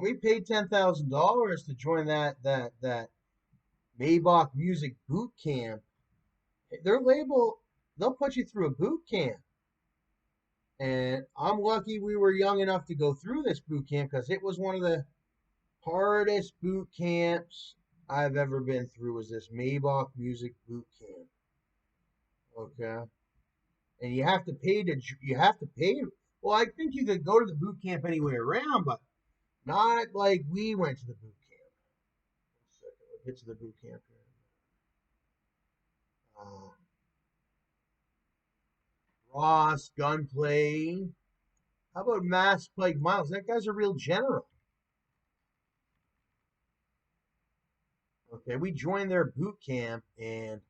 We paid $10,000 to join that Maybach music boot camp. Their label, they'll put you through a boot camp. And I'm lucky we were young enough to go through this boot camp because it was one of the hardest boot camps I've ever been through. Was this Maybach music boot camp? Okay, and you have to pay. Well, I think you could go to the boot camp anywhere around, but not like we went to the boot camp. 1 second, let's get to the boot camp here. Ross, Gunplay. How about Masspike Miles? That guy's a real general. Okay, we joined their boot camp and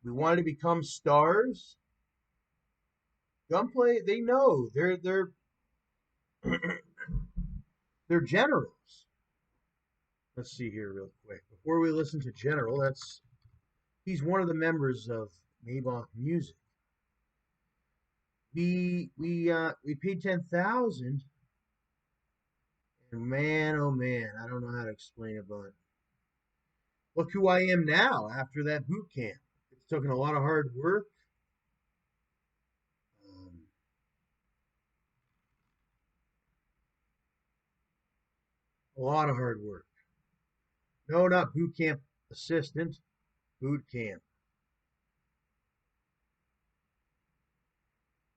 we wanted to become stars. Gunplay, they know they're generals. Let's see here real quick before we listen to General. He's one of the members of Maybach Music. We paid 10,000, and man, oh man, I don't know how to explain it, but look who I am now after that boot camp. It's taken a lot of hard work. A lot of hard work. No, not boot camp assistant, boot camp.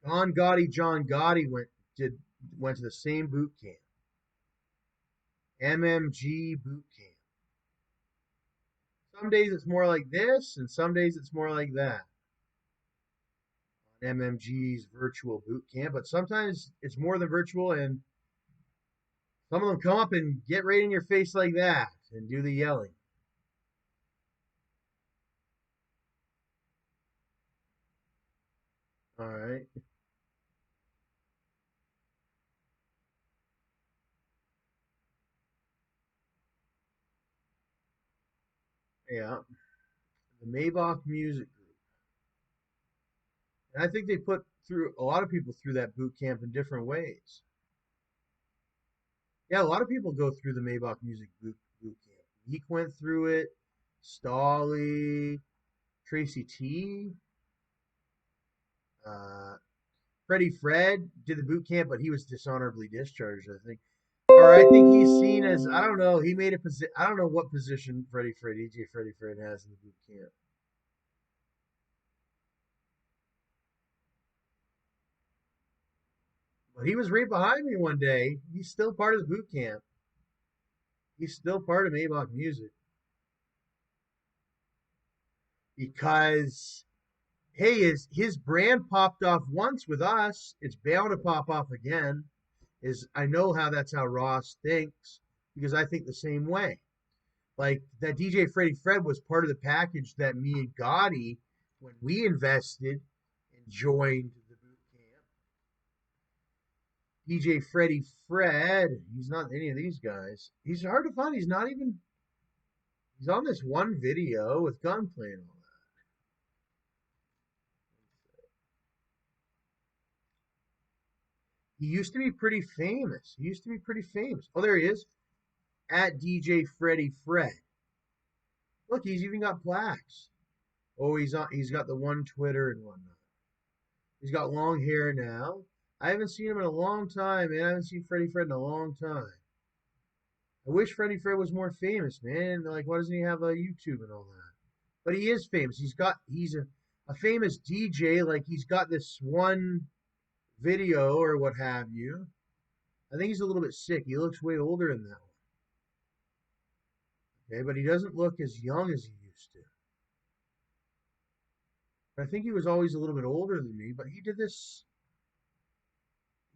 John Gotti went to the same boot camp. MMG boot camp. Some days it's more like this, and some days it's more like that. On MMG's virtual boot camp, but sometimes it's more than virtual, and some of them come up and get right in your face like that and do the yelling. All right. Yeah. The Maybach Music Group. And I think they put through a lot of people through that boot camp in different ways. Yeah, a lot of people go through the Maybach Music boot camp. Meek went through it. Stolly, Tracy T, uh, Freddie Fred did the boot camp, but he was dishonorably discharged, I think. Or I think he's seen as I don't know. He made a position. I don't know what position DJ Freddie Fred has in the boot camp. But he was right behind me one day. He's still part of the boot camp. He's still part of Maybach Music because hey, his brand popped off once with us. It's bound to pop off again. I know that's how Ross thinks because I think the same way. Like that DJ Freddie Fred was part of the package that me and Gotti, when we invested and joined the boot camp. DJ Freddie Fred, he's not any of these guys. He's hard to find. He's on this one video with Gunplay and all that. He used to be pretty famous. Oh, there he is. At DJ Freddie Fred. Look, he's even got plaques. Oh, he's got the one Twitter and whatnot. He's got long hair now. I haven't seen him in a long time, man. I haven't seen Freddie Fred in a long time. I wish Freddie Fred was more famous, man. Like, why doesn't he have a YouTube and all that? But he is famous. He's a famous DJ. Like, he's got this one video or what have you. I think he's a little bit sick. He looks way older than that one. Okay, but he doesn't look as young as he used to. But I think he was always a little bit older than me. But he did this.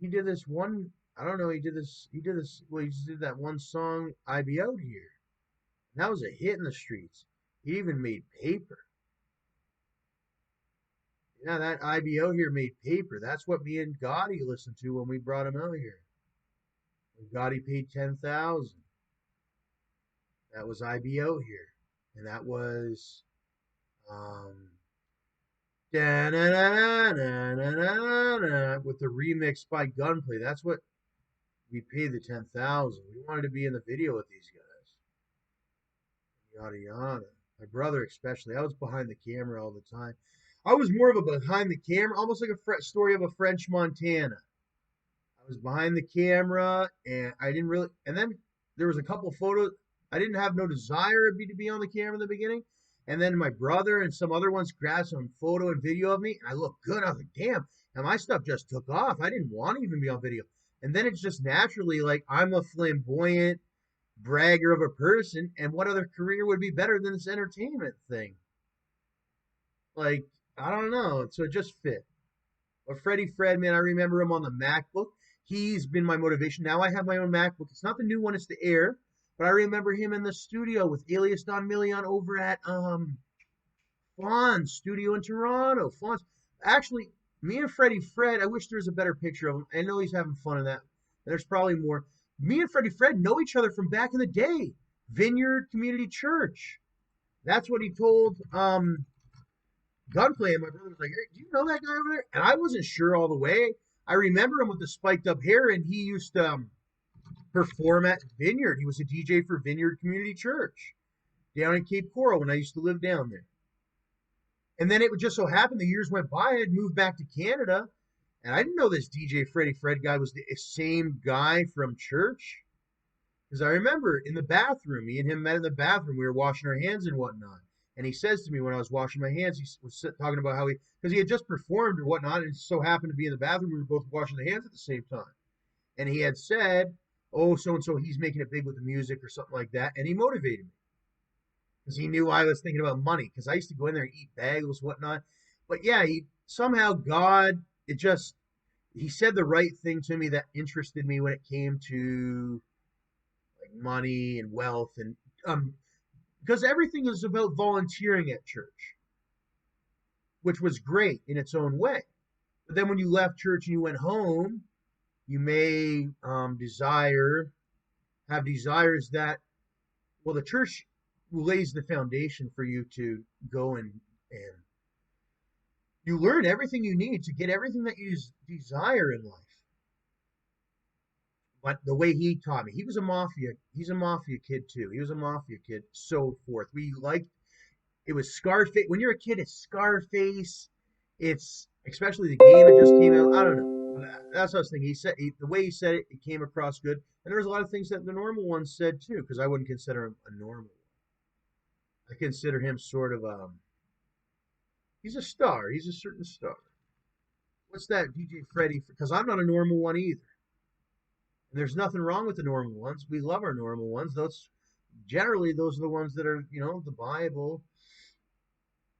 He did this one. I don't know. He did this. Well, he just did that one song, "I Be Out Here." And that was a hit in the streets. He even made paper. Yeah, that "I Be Out Here" made paper. That's what me and Gotti listened to when we brought him out here. When Gotti paid 10,000. That was "I Be Out Here," and that was with the remix by Gunplay. That's what we paid the 10,000. We wanted to be in the video with these guys. Yada yada. My brother especially. I was behind the camera all the time. I was more of a behind the camera, almost like a story of a French Montana. I was behind the camera, and I didn't really. And then there was a couple photos. I didn't have no desire to be on the camera in the beginning. And then my brother and some other ones grabbed some photo and video of me, and I looked good. I was like, damn. And my stuff just took off. I didn't want to even be on video. And then it's just naturally like I'm a flamboyant bragger of a person, and what other career would be better than this entertainment thing? Like, I don't know. So it just fit. But Freddie Fred, man, I remember him on the MacBook. He's been my motivation. Now I have my own MacBook. It's not the new one, it's the Air. But I remember him in the studio with Alias Don Million over at Fawn's studio in Toronto. Fawn's. Actually, me and Freddie Fred, I wish there was a better picture of him. I know he's having fun in that. There's probably more. Me and Freddie Fred know each other from back in the day. Vineyard Community Church. That's what he told Gunplay, and my brother was like, hey, do you know that guy over there? And I wasn't sure all the way. I remember him with the spiked up hair, and he used to perform at Vineyard. He was a DJ for Vineyard Community Church down in Cape Coral when I used to live down there. And then it would just so happen the years went by, I had moved back to Canada, and I didn't know this DJ Freddie Fred guy was the same guy from church. Because I remember in the bathroom, me and him met in the bathroom. We were washing our hands and whatnot. And he says to me when I was washing my hands, he was talking about how because he had just performed or whatnot, and so happened to be in the bathroom. We were both washing the hands at the same time. And he had said, oh, so-and-so, he's making it big with the music or something like that. And he motivated me. Because he knew I was thinking about money. Because I used to go in there and eat bagels, whatnot. But yeah, somehow God, he said the right thing to me that interested me when it came to like money and wealth and because everything is about volunteering at church, which was great in its own way. But then when you left church and you went home, you may have desires that, well, the church lays the foundation for you to go and you learn everything you need to get everything that you desire in life. But the way he taught me, he's a mafia kid too. He was a mafia kid, so forth. It was Scarface. When you're a kid, it's Scarface. It's especially the game that just came out. I don't know. That's what I was thinking. The way he said it, it came across good. And there was a lot of things that the normal ones said too, because I wouldn't consider him a normal. I consider him sort of he's a star. He's a certain star. What's that, DJ Freddie? Because I'm not a normal one either. And there's nothing wrong with the normal ones. We love our normal ones. Those are the ones that are, the Bible.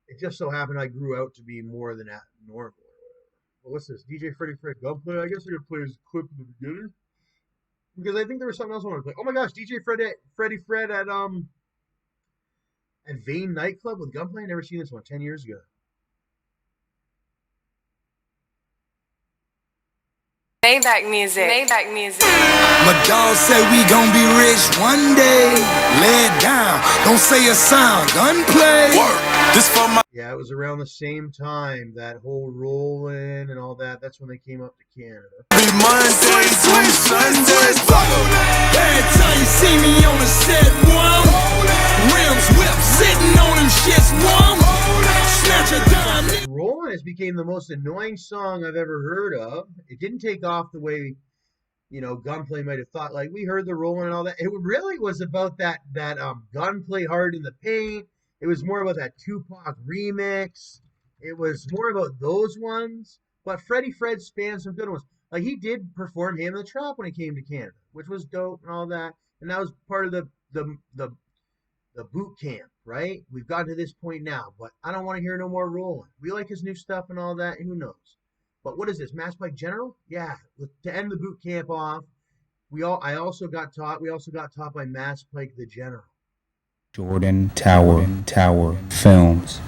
It just so happened I grew out to be more than that normal. Well, what's this? DJ Freddie Fred Gunplay. I guess I could play his clip in the beginning. Because I think there was something else I wanted to play. Oh my gosh, DJ Freddie Fred at Vane nightclub with Gunplay. I never seen this one 10 years ago. Maybach music. Maybach music. My dog say we gon' be rich one day. Lay it down, don't say a sound. Gunplay. Work. This for my. Yeah, it was around the same time that whole rollin' and all that. That's when they came up to Canada. Monday through Sundays. Every time you see me on the set, rims whip, sitting on them shits, snatch a dime. Rollin' has became the most annoying song I've ever heard of. It didn't take off the way, Gunplay might have thought. Like, we heard the Rollin' and all that. It really was about that Gunplay Hard in the Paint. It was more about that Tupac remix. It was more about those ones. But Freddie Fred spanned some good ones. Like, he did perform Ham in the Trap when he came to Canada, which was dope and all that. And that was part of the boot camp, right? We've gotten to this point now, but I don't want to hear no more Rollin'. We like his new stuff and all that, and who knows? But what is this, Masspike General? Yeah, to end the boot camp off, we also got taught by Masspike the General. Jordan Tower Films.